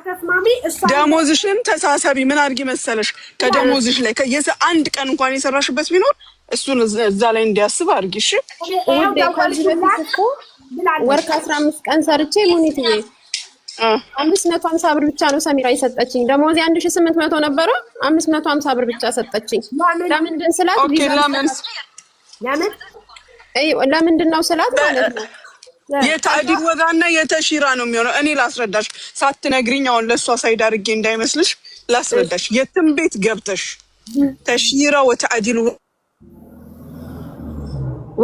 ከተስማሚ ደሞዝሽን ተሳሳቢ ምን አድርጊ መሰለሽ ከደሞዝሽ ላይ አንድ ቀን እንኳን የሰራሽበት ቢኖር እሱን እዛ ላይ እንዲያስብ አድርጊ እሺ ወር ከ15 ቀን ሰርቼ ሙኒትዬ 550 ብር ብቻ ነው ሰሚራ የሰጠችኝ ደሞዝ 1800 ነበረ 550 ብር ብቻ ሰጠችኝ ለምንድን ስላት ኦኬ ለምንድን ነው ስላት ማለት ነው የታዲር ወዳና የተሺራ ነው የሚሆነው እኔ ላስረዳሽ ሳትነግሪኝ አሁን ለሷ ሳይድ አድርጌ እንዳይመስልሽ ላስረዳሽ የትም ቤት ገብተሽ ተሺራ ወታዲል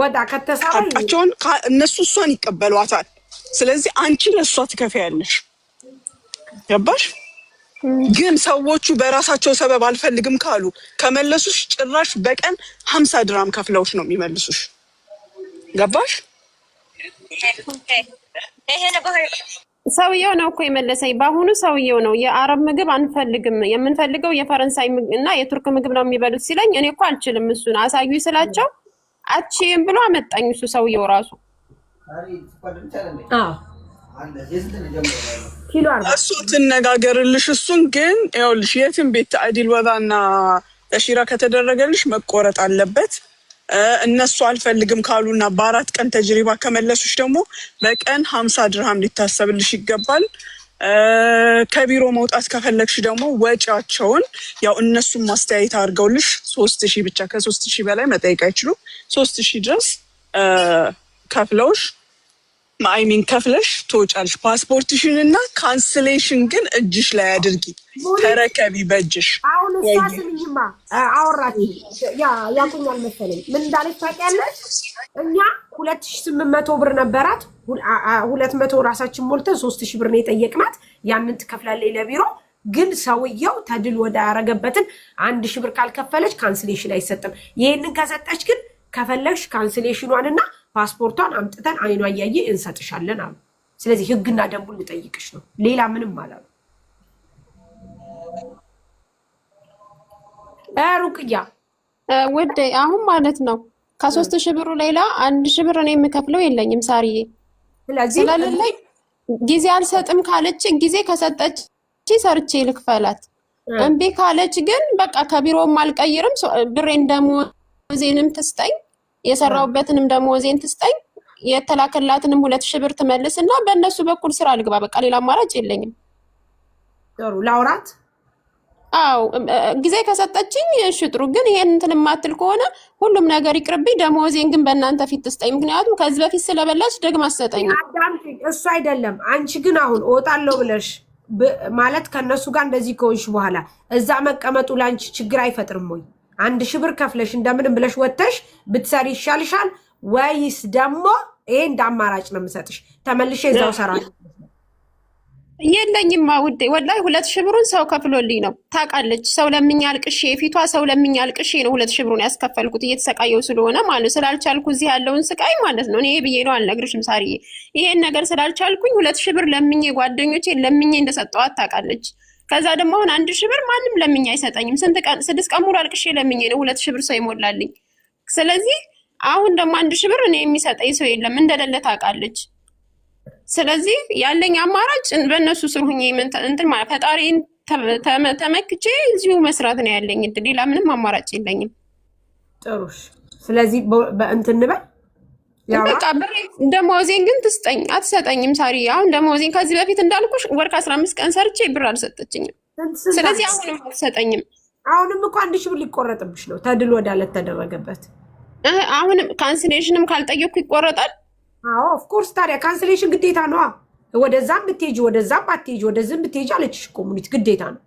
ወዳ ከተሳባቸውን እነሱ እሷን ይቀበሏታል ስለዚህ አንቺ ለሷ ትከፍያለሽ ገባሽ ግን ሰዎቹ በራሳቸው ሰበብ አልፈልግም ካሉ ከመለሱሽ ጭራሽ በቀን 50 ድራም ከፍለውሽ ነው የሚመልሱሽ ገባሽ ሰውየው ነው እኮ የመለሰኝ በአሁኑ ሰውየው ነው የአረብ ምግብ አንፈልግም የምንፈልገው የፈረንሳይ እና የቱርክ ምግብ ነው የሚበሉት ሲለኝ እኔ እኮ አልችልም እሱን አሳዩ ስላቸው አቺም ብሎ አመጣኝ እሱ ሰውየው ራሱ እሱ ትነጋገርልሽ እሱን ግን ይኸውልሽ የትም ቤት ታዲል ወዳና ተሺራ ከተደረገልሽ መቆረጥ አለበት እነሱ አልፈልግም ካሉና በአራት ቀን ተጅሪባ ከመለሱሽ ደግሞ በቀን 50 ድርሃም ሊታሰብልሽ ይገባል ከቢሮ መውጣት ከፈለግሽ ደግሞ ወጪያቸውን ያው እነሱም ማስተያየት አድርገውልሽ 3000 ብቻ ከ3000 በላይ መጠየቅ አይችሉ 3000 ድረስ ከፍለውሽ ማይሚን ከፍለሽ ትወጫለሽ ፓስፖርትሽንና ካንስሌሽን ግን እጅሽ ላይ አድርጊ ተረከቢ በእጅሽ አሁን እሳስልኝማ አወራች ያቁኛል መሰለኝ ምን እንዳለች ታውቂያለሽ እኛ 2800 ብር ነበራት 200 ራሳችን ሞልተን 3000 ብር ነው የጠየቅናት ያንን ትከፍላለች ለቢሮ ግን ሰውየው ተድል ወደ ያረገበትን 1000 ብር ካልከፈለች ካንስሌሽን አይሰጥም ይሄንን ከሰጠች ግን ከፈለግሽ ካንስሌሽኗንና ፓስፖርቷን አምጥተን አይኗ ያያየ እንሰጥሻለን አሉ ስለዚህ ህግና ደንቡን ልጠይቅሽ ነው ሌላ ምንም አላሉ ሩቅያ ወደ አሁን ማለት ነው ከ3000 ብሩ ሌላ 1000 ብር እኔ የምከፍለው የለኝም ሳሪዬ ስለዚህ ጊዜ አልሰጥም ካለች ጊዜ ከሰጠች ሰርቼ ልክፈላት እምቢ ካለች ግን በቃ ከቢሮም አልቀይርም ብሬን ደሞዜንም ትስጠኝ የሰራውበትንም ደሞዜን ትስጠኝ የተላከላትንም 2000 ብር ትመልስና በእነሱ በኩል ስራ ልግባ በቃ ሌላ አማራጭ የለኝም ጥሩ ላውራት አው ጊዜ ከሰጠችኝ እሺ ጥሩ ግን ይሄን እንትን ማትል ከሆነ ሁሉም ነገር ይቅርብኝ ደሞዜን ግን በእናንተ ፊት ትስጠኝ ምክንያቱም ከዚህ በፊት ስለበላች ደግማ አሰጠኝ እሱ አይደለም አንቺ ግን አሁን እወጣለሁ ብለሽ ማለት ከነሱ ጋር እንደዚህ ከሆንሽ በኋላ እዛ መቀመጡ ላንቺ ችግር አይፈጥርም ወይ 1000 ብር ከፍለሽ እንደምንም ብለሽ ወጥተሽ ብትሰሪ ይሻልሻል ወይስ ደግሞ ይሄ እንዳማራጭ ነው የምሰጥሽ ተመልሼ እዛው ሰራለሁ የለኝማ ውዴ ወላሂ 2000 ብሩን ሰው ከፍሎልኝ ነው ታውቃለች ሰው ለምኛ አልቅሼ ፊቷ ሰው ለምኛ አልቅሼ ነው 2000 ብሩን ያስከፈልኩት እየተሰቃየው ስለሆነ ማለት ስላልቻልኩ እዚህ ያለውን ስቃይ ማለት ነው እኔ ብዬ ነው አልነግርሽም ሳሪዬ ይሄን ነገር ስላልቻልኩኝ 2000 ብር ለምኜ ጓደኞቼ ለምኜ እንደሰጠዋት ታውቃለች ከዛ ደግሞ አሁን 1000 ብር ማንም ለምኛ አይሰጠኝም 6 ቀን ሙሉ አልቅሼ ለምኜ ነው 2000 ብር ሰው ይሞላልኝ ስለዚህ አሁን ደግሞ 1000 ብር እኔ የሚሰጠኝ ሰው የለም እንደሌለ ታውቃለች ስለዚህ ያለኝ አማራጭ በእነሱ ስር ሆኜ እንትን ማለት ፈጣሪን ተመክቼ እዚሁ መስራት ነው ያለኝ ሌላ ምንም አማራጭ የለኝም ጥሩሽ ስለዚህ በእንትን በል በቃ ብሬ ደሞዜን ግን ትስጠኝ አትሰጠኝም ሳሪ አሁን ደሞዜን ከዚህ በፊት እንዳልኩሽ ወር ከ15 ቀን ሰርቼ ብር አልሰጠችኝም ስለዚህ አሁንም አትሰጠኝም አሁንም እኮ 1000 ብር ሊቆረጥብሽ ነው ተድል ወዳለት ተደረገበት አሁንም ካንስሌሽንም ካልጠየቅኩ ይቆረጣል አዎ ኦፍ ኮርስ ታዲያ ካንስሌሽን ግዴታ ነው ወደዛም ብትሄጂ ወደዛም አትሄጂ ወደዝም ብትሄጂ አለችሽ ኮሙኒቲ ግዴታ ነው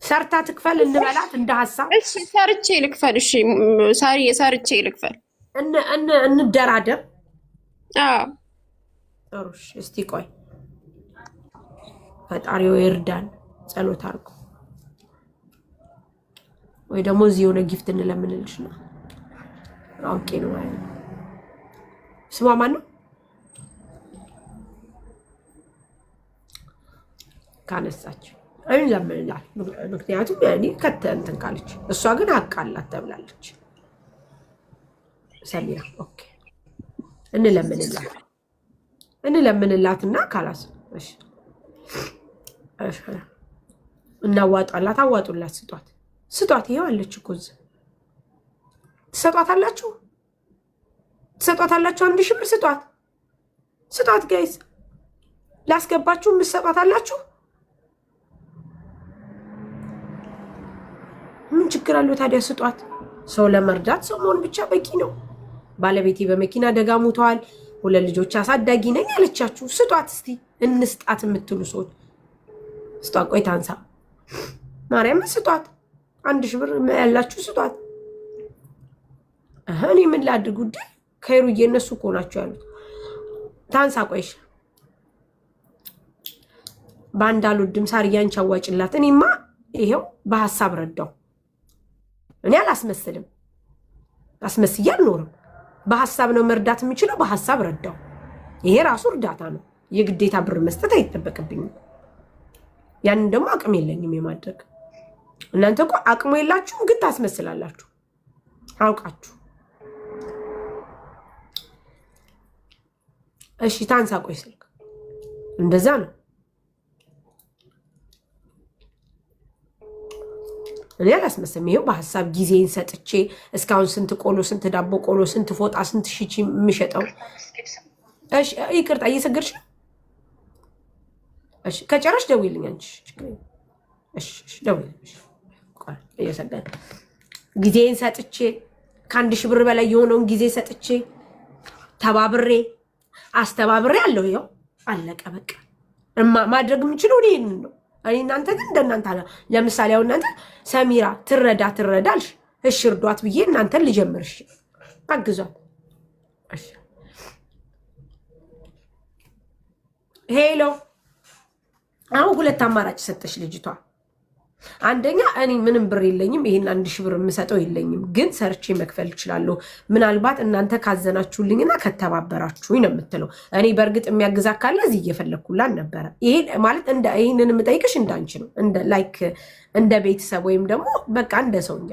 ሰርታ ትክፈል እንበላት እንደ ሐሳብ እሺ ሰርቼ ልክፈል እሺ ሳሪ ሰርቼ ልክፈል እንደራደር አዎ ጥሩሽ እስቲ ቆይ ፈጣሪው ይርዳን ጸሎት አድርጉ ወይ ደግሞ እዚህ የሆነ ጊፍት እንለምንልሽ ነው ኦኬ ነው ማለት ስሟ ማን ነው ካነሳች አይን ለምንላል ምክንያቱም ያኔ ከተንተን ካለች እሷ ግን ሀቅ አላት ተብላለች ሰሚራ ኦኬ እንለምንላል እንለምንላትና ካላስ እሺ እሺ እናዋጣላት አዋጡላት ስጧት ይሄው አለች እኮ እዚህ ትሰጧታላችሁ 1000 ብር ስጧት ጋይስ ላስገባችሁ ምትሰጧታላችሁ ምን ችግር አለው ታዲያ ስጧት ሰው ለመርዳት ሰው መሆን ብቻ በቂ ነው ባለቤቴ በመኪና አደጋ ሞተዋል 2 ልጆች አሳዳጊ ነኝ አለቻችሁ ስጧት እስቲ እንስጣት የምትሉ ሰዎች ስጧት ቆይ ታንሳ ማርያም ስጧት 1000 ብር ያላችሁ ስጧት እኔ ምን ላድርግ ጉዳይ ከይሩዬ እነሱ እኮ ናቸው ያሉት ታንሳ ቆይሽ ባንዳሉ ድም ሳርያን ቻዋጭላት እኔማ ይሄው በሐሳብ ረዳው እኔ አላስመስልም አስመስያል ኖርም በሐሳብ ነው መርዳት የምችለው በሐሳብ ረዳው ይሄ ራሱ እርዳታ ነው የግዴታ ብር መስጠት አይተበቀብኝም ያን ደግሞ አቅም የለኝም የማድረግ እናንተ እኮ አቅሙ የላችሁም ግን ታስመስላላችሁ አውቃችሁ እሺ ታንሳ ቆይ ስልክ እንደዛ ነው እኔ አላስመስልም ይሄው በሐሳብ ጊዜን ሰጥቼ እስካሁን ስንት ቆሎ ስንት ዳቦ ቆሎ ስንት ፎጣ ስንት ሺቺ ምሸጠው እሺ ይቅርታ እየሰገድሽ እሺ ከጨረሽ ደውይልኝ አንቺ እሺ ደውይልኝ ቆይ እየሰገድ ጊዜን ሰጥቼ ከ1000 ብር በላይ የሆነውን ጊዜ ሰጥቼ ተባብሬ አስተባብሬ አለው ይሄው አለቀ በቃ ማድረግ የምችለው እኔን ነው እኔ እናንተ ግን እንደናንተ አለ ለምሳሌ አሁን እናንተ ሰሚራ ትረዳልሽ እሺ እርዷት ብዬ እናንተን ልጀምርሽ አግዟት እሺ ሄሎ አሁን 2 አማራጭ ሰጠሽ ልጅቷ አንደኛ እኔ ምንም ብር የለኝም ይሄን 1000 ብር የምሰጠው የለኝም ግን ሰርቼ መክፈል እችላለሁ ምናልባት እናንተ ካዘናችሁልኝና ከተባበራችሁኝ ነው የምትለው እኔ በርግጥ የሚያግዛ ካለ እዚህ እየፈለኩላን ነበር ይሄ ማለት እንደ ይሄንን የምጠይቅሽ እንዳንቺ ነው እንደ ላይክ እንደ ቤተሰብ ወይም ደግሞ በቃ እንደ ሰውኛ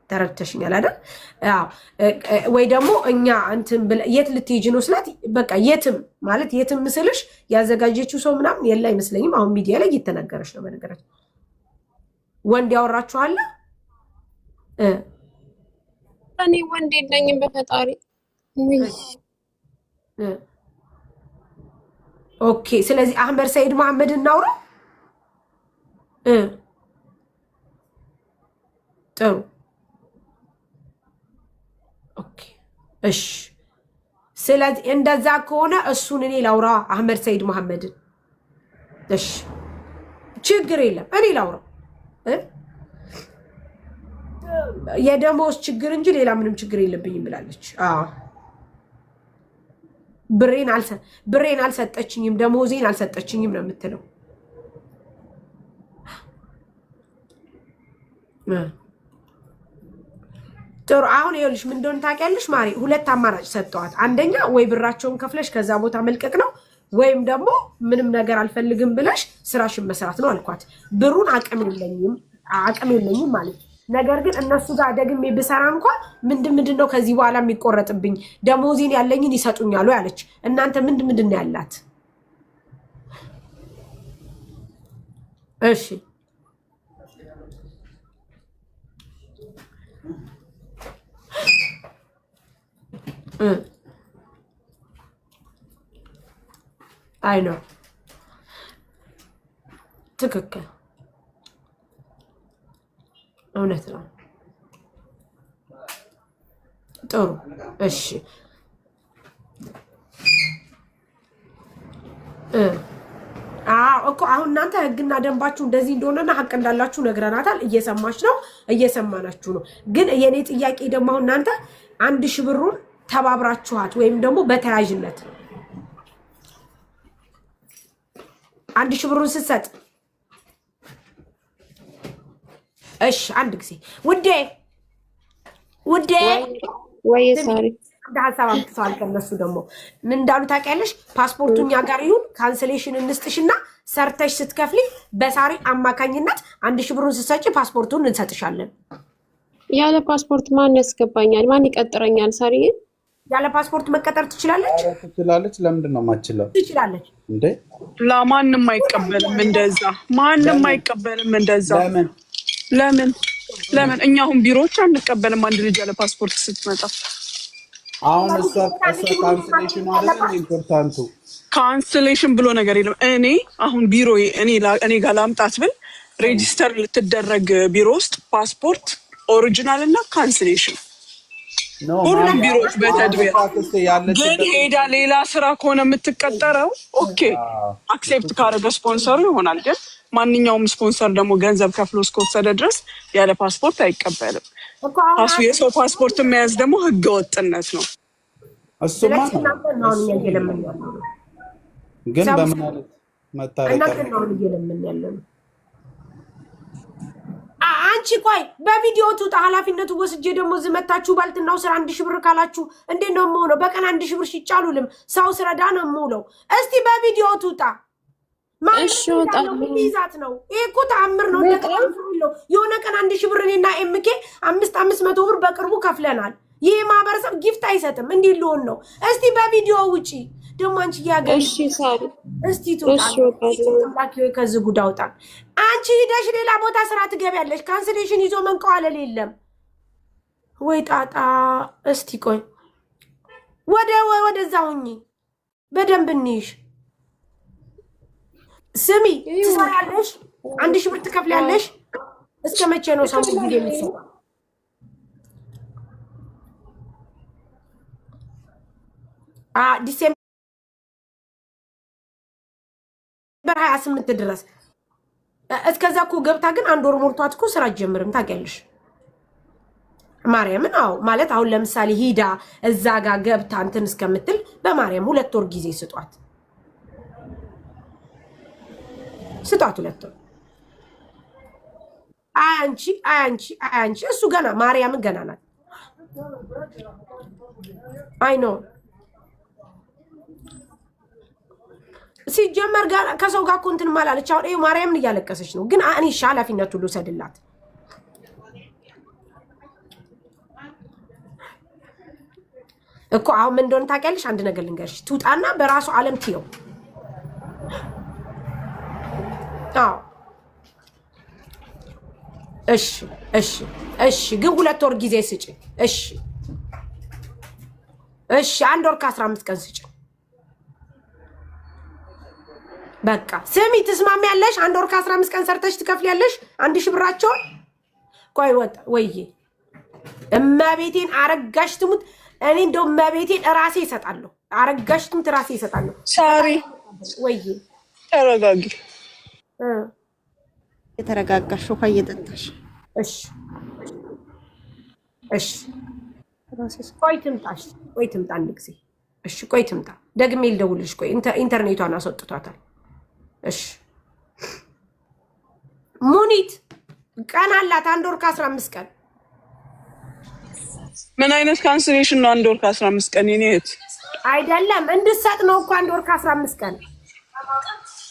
ተረድተሽኛል አይደል አዎ ወይ ደግሞ እኛ እንትን የት ልትሄጂ ነው ስላት በቃ የትም ማለት የትም ምስልሽ ያዘጋጀችው ሰው ምናምን የለ አይመስለኝም አሁን ሚዲያ ላይ እየተነገረች ነው በነገራችን ወንድ ያወራችኋል እኔ ወንድ የለኝም በፈጣሪ ኦኬ ስለዚህ አህመድ ሰይድ መሐመድ እናውራ ጥሩ ኦኬ እሺ ስለዚህ እንደዛ ከሆነ እሱን እኔ ላውራ አህመድ ሰይድ መሐመድን እሺ ችግር የለም እኔ ላውራ የደሞዝ ችግር እንጂ ሌላ ምንም ችግር የለብኝም ብላለች አዎ ብሬን አልሰጠችኝም ደሞዜን አልሰጠችኝም ነው የምትለው ጥሩ አሁን ይኸውልሽ ምን እንደሆነ ታውቂያለሽ ማሪ 2 አማራጭ ሰጠዋት አንደኛ ወይ ብራቸውን ከፍለሽ ከዛ ቦታ መልቀቅ ነው ወይም ደግሞ ምንም ነገር አልፈልግም ብለሽ ስራሽን መስራት ነው አልኳት ብሩን አቅም የለኝም ማለት ነገር ግን እነሱ ጋር ደግሜ ብሰራ እንኳን ምንድነው ከዚህ በኋላ የሚቆረጥብኝ ደሞዜን ያለኝን ይሰጡኛል ያለች እናንተ ምንድነው ያላት እሺ አይ ነው ትክክል እውነት ነው ጥሩ እሺ እኮ አሁን እናንተ ህግና ደንባችሁ እንደዚህ እንደሆነና ሀቅ እንዳላችሁ ነግረናታል እየሰማች ነው እየሰማናችሁ ነው ግን የኔ ጥያቄ ደግሞ አሁን እናንተ 1000 ብሩን ተባብራችኋት ወይም ደግሞ በተያያዥነት 1000 ብሩን ስትሰጥ እሺ አንድ ጊዜ ውዴ ወይ ሳሪ ሀሳብ አምጥተዋል ከነሱ ደግሞ ምን እንዳሉ ታውቂያለሽ ፓስፖርቱኛ ጋር ይሁን ካንስሌሽን እንስጥሽና ሰርተሽ ስትከፍሊ በሳሪ አማካኝነት 1000 ብሩን ስትሰጪ ፓስፖርቱን እንሰጥሻለን ያለ ፓስፖርት ማን ያስገባኛል ማን ይቀጥረኛል ሳሪ ያለ ፓስፖርት መቀጠር ትችላለች? ትችላለች። ለምንድን ነው የማትችለው? ትችላለች እንዴ? ለማንም አይቀበልም እንደዛ። ማንም አይቀበልም እንደዛ። ለምን እኛ አሁን ቢሮዎች አንቀበልም አንድ ልጅ ያለ ፓስፖርት ስትመጣ? አሁን እሷ ካንስሌሽን አይደለም ኢምፖርታንቱ። ካንስሌሽን ብሎ ነገር የለም። እኔ አሁን ቢሮ እኔ ጋር ላምጣት ብል ሬጂስተር ልትደረግ ቢሮ ውስጥ ፓስፖርት ኦሪጂናል እና ካንስሌሽን ሁሉም ቢሮዎች በተድቢያ ግን ሄዳ ሌላ ስራ ከሆነ የምትቀጠረው ኦኬ አክሴፕት ካረገ ስፖንሰሩ ይሆናል። ግን ማንኛውም ስፖንሰር ደግሞ ገንዘብ ከፍሎ እስከወሰደ ድረስ ያለ ፓስፖርት አይቀበልም። የሰው ፓስፖርት መያዝ ደግሞ ህገ ወጥነት ነው። እሱማ ግን በምን አይነት መታረቅ አንቺ ቆይ በቪዲዮ ትውጣ። ኃላፊነቱ ወስጄ ደግሞ ዝመታችሁ ባልትናው ስራ 1000 ብር ካላችሁ እንዴት ነው የምሆነው? በቀን 1000 ብር ሲጫሉልም ሰው ስረዳ ነው የምውለው። እስቲ በቪዲዮ ትውጣ። እሺ ወጣው ይዛት ነው ይሄ እኮ ተአምር ነው። የሆነ ቀን 1000 ብር እኔና ኤምኬ 500 ብር በቅርቡ ከፍለናል። ይሄ ማህበረሰብ ጊፍት አይሰጥም። እንዴ ሊሆን ነው? እስቲ በቪዲዮ ውጪ ደግሞ አንቺ ያገኝ። እሺ ሳሪ እስቲ ትውጣ። ከዚህ ጉድ አውጣን። አንቺ ሄደሽ ሌላ ቦታ ስራ ትገቢያለሽ። ካንስሌሽን ይዞ መንቀዋለል የለም ወይ ጣጣ። እስቲ ቆይ ወደዛ ሁኚ በደንብ እንይሽ። ስሚ ትሰሪያለሽ፣ 1000 ብር ትከፍያለሽ። እስከ መቼ ነው ሰው ጊዜ የሚሰራ? ዲሴምበር 28 ድረስ እስከዛ እኮ ገብታ ግን 1 ወር ሞልቷት እኮ ስራ ጀምርም ታውቂያለሽ ማርያምን። አዎ ማለት አሁን ለምሳሌ ሂዳ እዛ ጋር ገብታ እንትን እስከምትል በማርያም 2 ወር ጊዜ ስጧት 2 ወር። አንቺ እሱ ገና ማርያምን ገና ናት። አይ ኖ ሲጀመር ጋር ከሰው ጋር እንትን ማላለች። አሁን ማርያምን እያለቀሰች ነው። ግን እኔ ኃላፊነቱ ሁሉ ሰድላት እኮ። አሁን ምን እንደሆነ ታውቂያለሽ? አንድ ነገር ልንገርሽ። ትውጣና በራሱ ዓለም ትየው። አዎ እሺ ግን 2 ወር ጊዜ ስጪ። እሺ 1 ወር ከ15 ቀን ስጪ። በቃ ስሚ ትስማሚያለሽ? 1 ወር ከ15 ቀን ሰርተሽ ትከፍያለሽ 1000 ብራቸውን። ቆይ ወይዬ እመቤቴን አረጋሽ ትሙት። እኔ እንደው እመቤቴን ራሴ እሰጣለሁ። አረጋሽ ትሙት ራሴ እሰጣለሁ። ሳሪ ወይዬ ተረጋጊ። የተረጋጋሽ ውሃ እየጠጣሽ እሺ ቆይ ትምጣ አንድ ጊዜ። እሺ ቆይ ትምጣ። ደግሜ ልደውልልሽ። ቆይ ኢንተርኔቷን አስወጥቷታል። እሺ ሙኒት ቀን አላት 1 ወር ከ15 ቀን። ምን አይነት ካንስሌሽን ነው 1 ወር ከ15 ቀን? የኔ እህት አይደለም እንድትሰጥ ነው እኮ 1 ወር ከ15 ቀን።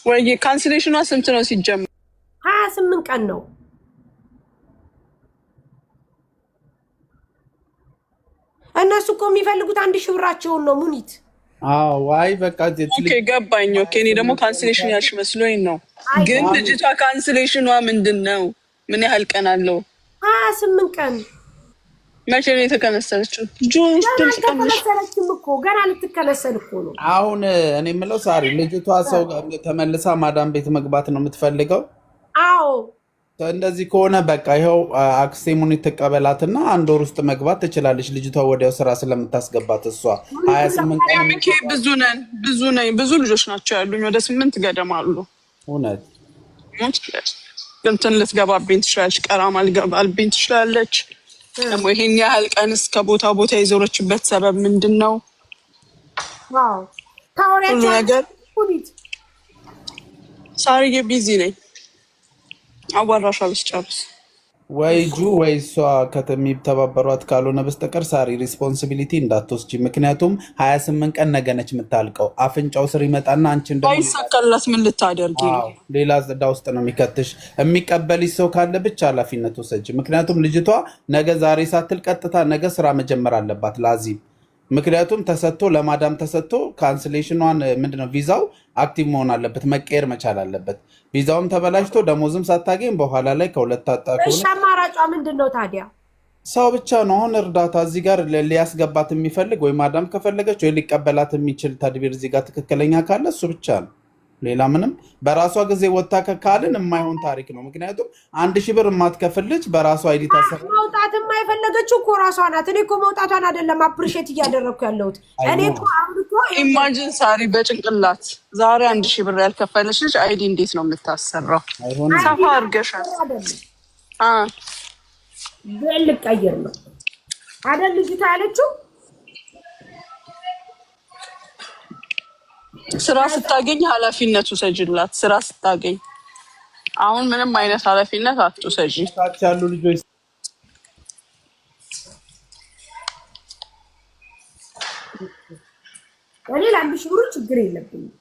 ወይ ካንስሌሽኗ ስንት ነው ሲጀምር? 28 ቀን ነው። እነሱ እኮ የሚፈልጉት 1000 ብራቸውን ነው ሙኒት። አዎ አይ በቃ ኦኬ ገባኝ። ኦኬ እኔ ደግሞ ካንስሌሽን ያልሽ መስሎኝ ነው። ግን ልጅቷ ካንስሌሽኗ ምንድነው? ምን ያህል ቀን አለው? 28 ቀን። መቼ ነው የተከነሰለችው? ጆን ተከነሰለችም እኮ ገና ልትከነሰል እኮ ነው። አሁን እኔ የምለው ሳሪ ልጅቷ ሰው ተመልሳ ማዳም ቤት መግባት ነው የምትፈልገው? አዎ እንደዚህ ከሆነ በቃ ይኸው አክሴሙን ተቀበላትና 1 ወር ውስጥ መግባት ትችላለች። ልጅቷ ወዲያው ስራ ስለምታስገባት እሷ 28 ቀን ብዙ ልጆች ናቸው ያሉኝ። ወደ 8 ገደማ አሉ። እውነት እንትን ልትገባብኝ ትችላለች። ቀራማ ልትገባብኝ ትችላለች። ደግሞ ይሄን ያህል ቀን እስከ ቦታ የዞረችበት ሰበብ ምንድን ነው? ሁሉ ነገር ሳሪዬ ቢዚ ነኝ። አዋራሻለሁ ስጨርስ ወይ ወይ እሷ ከተሚተባበሯት ካልሆነ በስተቀር ሳሪ ሪስፖንሲቢሊቲ እንዳትወስጂ። ምክንያቱም 28 ቀን ነገ ነች የምታልቀው። አፍንጫው ስር ይመጣና አንቺ አይሰቀላት ምን ልታደርጊ ነው? ሌላ ዘዳ ውስጥ ነው የሚከትሽ። የሚቀበልሽ ሰው ካለ ብቻ ኃላፊነት ወሰጂ። ምክንያቱም ልጅቷ ነገ ዛሬ ሳትል ቀጥታ ነገ ስራ መጀመር አለባት። ላዚም ምክንያቱም ተሰጥቶ ለማዳም ተሰጥቶ ካንስሌሽኗን ምንድነው ቪዛው አክቲቭ መሆን አለበት፣ መቀየር መቻል አለበት። ቪዛውም ተበላሽቶ ደሞዝም ሳታገኝ በኋላ ላይ ከሁለት አጣ እሺ አማራጯ ምንድነው ታዲያ? ሰው ብቻ ነው አሁን እርዳታ እዚህ ጋር ሊያስገባት የሚፈልግ ወይ ማዳም ከፈለገች ወይ ሊቀበላት የሚችል ተድቢር እዚህ ጋር ትክክለኛ ካለ እሱ ብቻ ነው። ሌላ ምንም በራሷ ጊዜ ወጣ ከካልን የማይሆን ታሪክ ነው። ምክንያቱም 1000 ብር የማትከፍል ልጅ በራሷ አይዲ ታሰራ መውጣት የማይፈለገችው እኮ ራሷ ናት። እኔ እኮ መውጣቷን አይደለም አፕሪሼት እያደረኩ ያለሁት። እኔ እኮ አሁን እኮ ኢማጂን ሳሪ በጭንቅላት ዛሬ 1000 ብር ያልከፈለች ልጅ አይዲ እንዴት ነው የምታሰራው? ሰፋ አድርገሻል። ልቀይር ነው አይደል ልጅቷ ያለችው። ስራ ስታገኝ ኃላፊነቱ ሰጅላት። ስራ ስታገኝ አሁን ምንም አይነት ኃላፊነት አትውሰጂ። ያሉ ልጆች እኔ ለ1000 ብር ችግር የለብኝም።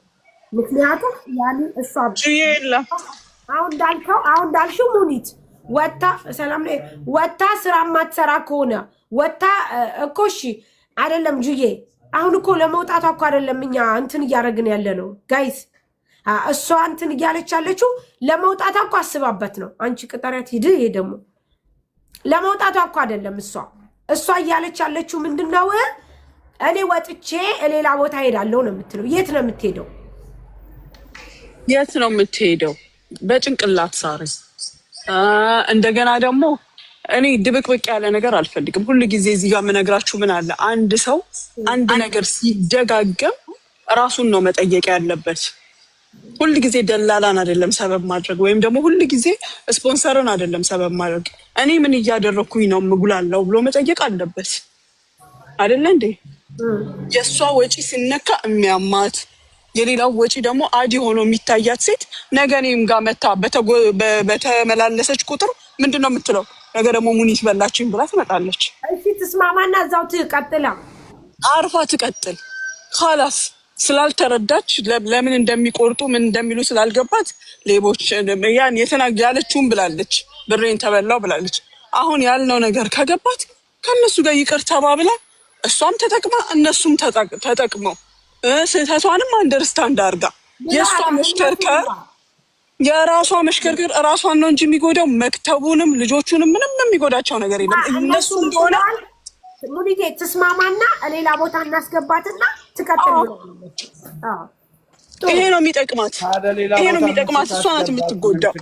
ምክንያቱም ያኔ እሷ የለም አሁን እንዳልሽው ሙኒት ወጣ ሰላም ላይ ወጣ ስራ ማትሰራ ከሆነ ወጣ እኮ እሺ አይደለም ጁዬ። አሁን እኮ ለመውጣቷ እኮ አይደለም እኛ እንትን እያደረግን ያለ ነው ጋይስ። እሷ እንትን እያለች ያለችው ለመውጣቷ እኮ አስባበት ነው። አንቺ ቅጠሪያት ሂድ። ይሄ ደግሞ ለመውጣቷ እኮ አይደለም እሷ እያለች ያለችው ምንድነው? እኔ ወጥቼ ሌላ ቦታ ሄዳለሁ ነው የምትለው። የት ነው የምትሄደው? የት ነው የምትሄደው? በጭንቅላት ሳሪ። እንደገና ደግሞ እኔ ድብቅብቅ ያለ ነገር አልፈልግም። ሁሉ ጊዜ እዚህ ጋር የምነግራችሁ ምን አለ፣ አንድ ሰው አንድ ነገር ሲደጋገም ራሱን ነው መጠየቅ ያለበት። ሁሉ ጊዜ ደላላን አይደለም ሰበብ ማድረግ፣ ወይም ደግሞ ሁሉ ጊዜ ስፖንሰርን አይደለም ሰበብ ማድረግ። እኔ ምን እያደረኩኝ ነው ምጉላለው ብሎ መጠየቅ አለበት አይደለ እንዴ? የእሷ ወጪ ሲነካ የሚያማት የሌላው ወጪ ደግሞ አዲ ሆኖ የሚታያት ሴት ነገ እኔም ጋር መታ በተመላለሰች ቁጥር ምንድን ነው የምትለው? ነገ ደግሞ ሙኒት በላችኝ ብላ ትመጣለች። እሺ ትስማማና እዛው ትቀጥላ፣ አርፋ ትቀጥል። ካላስ ስላልተረዳች ለምን እንደሚቆርጡ ምን እንደሚሉ ስላልገባት ሌቦች ያን ያለችውን ብላለች፣ ብሬን ተበላው ብላለች። አሁን ያልነው ነገር ከገባት ከነሱ ጋር ይቅር ተባብላ እሷም ተጠቅማ እነሱም ተጠቅመው ስህተቷንም አንደርስታንድ አድርጋ የእሷ መሽከርከር የራሷ መሽከርከር እራሷን ነው እንጂ የሚጎዳው መክተቡንም ልጆቹንም ምንም የሚጎዳቸው ነገር የለም። እነሱ እንደሆነ ሙኒቴ ትስማማና ሌላ ቦታ እናስገባትና ትቀጥል። ይሄ ነው የሚጠቅማት፣ ይሄ ነው የሚጠቅማት። እሷ ናት የምትጎዳው።